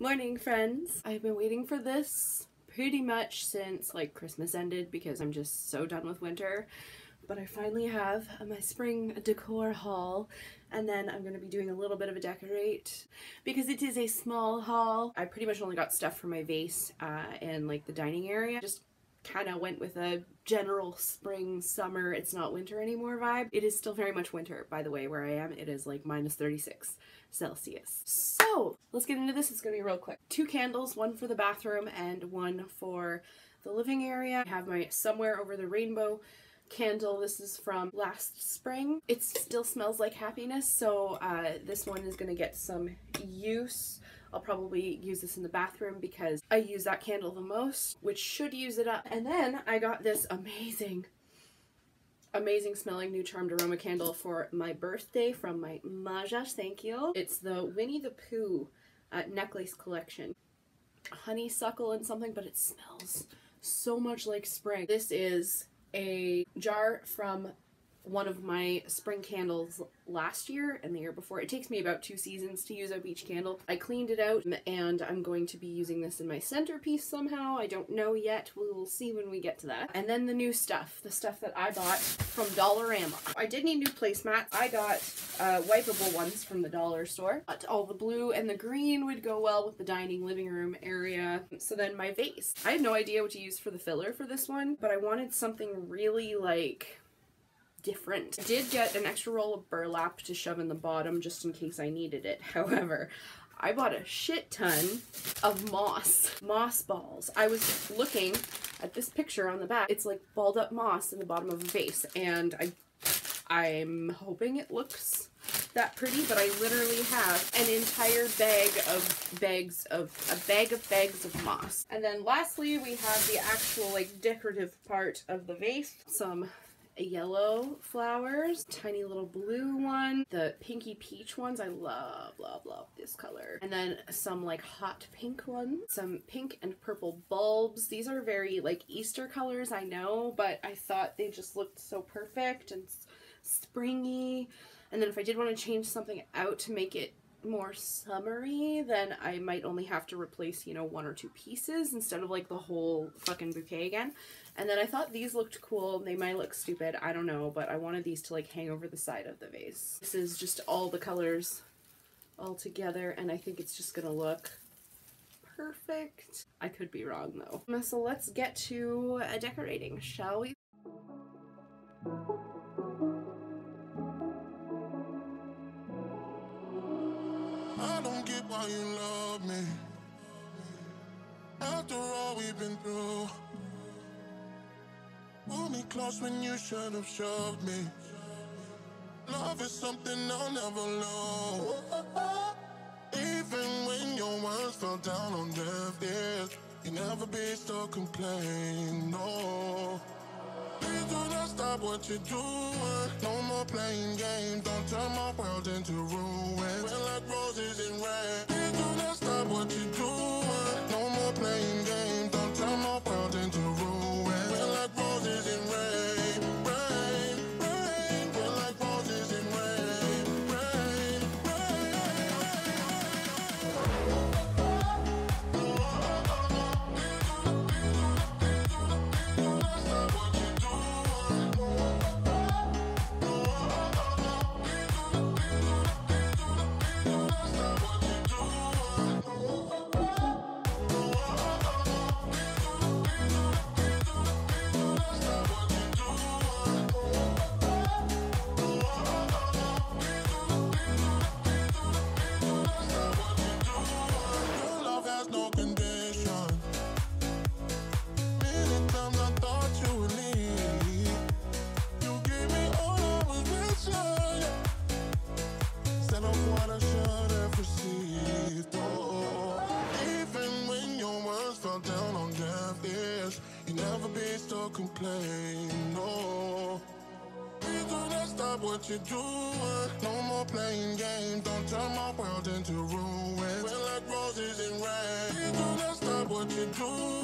Morning, friends. I've been waiting for this pretty much since like Christmas ended because I'm just so done with winter. But I finally have my spring decor haul, and then I'm going to be doing a little bit of a decorate because it is a small haul. I pretty much only got stuff for my vase and like the dining area. Just kind of went with a general spring, summer, it's not winter anymore vibe. It is still very much winter, by the way, where I am. It is like minus 36 Celsius. So let's get into this. It's gonna be real quick. 2 candles, one for the bathroom and one for the living area. I have my Somewhere Over the Rainbow candle. This is from last spring. It still smells like happiness, so this one is gonna get some use. I'll probably use this in the bathroom because I use that candle the most, which should use it up. And then I got this amazing smelling new Charmed Aroma candle for my birthday from my Majas, thank you. It's the Winnie the Pooh necklace collection. Honeysuckle and something, but it smells so much like spring. This is a jar from one of my spring candles last year and the year before. It takes me about 2 seasons to use up each candle. I cleaned it out and I'm going to be using this in my centerpiece somehow. I don't know yet. We'll see when we get to that. And then the new stuff, the stuff that I bought from Dollarama. I did need new placemats. I got wipeable ones from the dollar store. But all the blue and the green would go well with the dining living room area. So then my vase. I had no idea what to use for the filler for this one, but I wanted something really like different. I did get an extra roll of burlap to shove in the bottom just in case I needed it. However, I bought a shit ton of moss balls. I was looking at this picture on the back. It's like balled up moss in the bottom of a vase, and I'm hoping it looks that pretty, but I literally have an entire bag of bags of moss. And then lastly, we have the actual like decorative part of the vase. Some yellow flowers, tiny little blue one, the pinky peach ones, I love this color, and then some like hot pink ones, some pink and purple bulbs. These are very like Easter colors, I know, but I thought they just looked so perfect and springy. And then if I did want to change something out to make it more summery, then I might only have to replace, you know, 1 or 2 pieces instead of like the whole fucking bouquet again. And then I thought these looked cool. They might look stupid, I don't know, but I wanted these to like hang over the side of the vase. This is just all the colors all together, and I think it's just gonna look perfect. I could be wrong though. So let's get to decorating, shall we? I don't get why you love me after all we've been through. Pull me close when you should have shoved me. Love is something I'll never know. Even when your words fell down on deaf ears, you never be so complain, no. Please do not stop what you're doing. No more playing games, don't turn my world into ruin. We're like roses in rain. Please do not stop what you're doing. No more playing games, don't turn my world into ruin. We're like roses in rain, rain, rain. We're like roses in rain, rain, rain. Complain, no. Please do not stop what you're doing. No more playing games, don't turn my world into ruin. We're like roses in rain. Please do not stop what you're doing.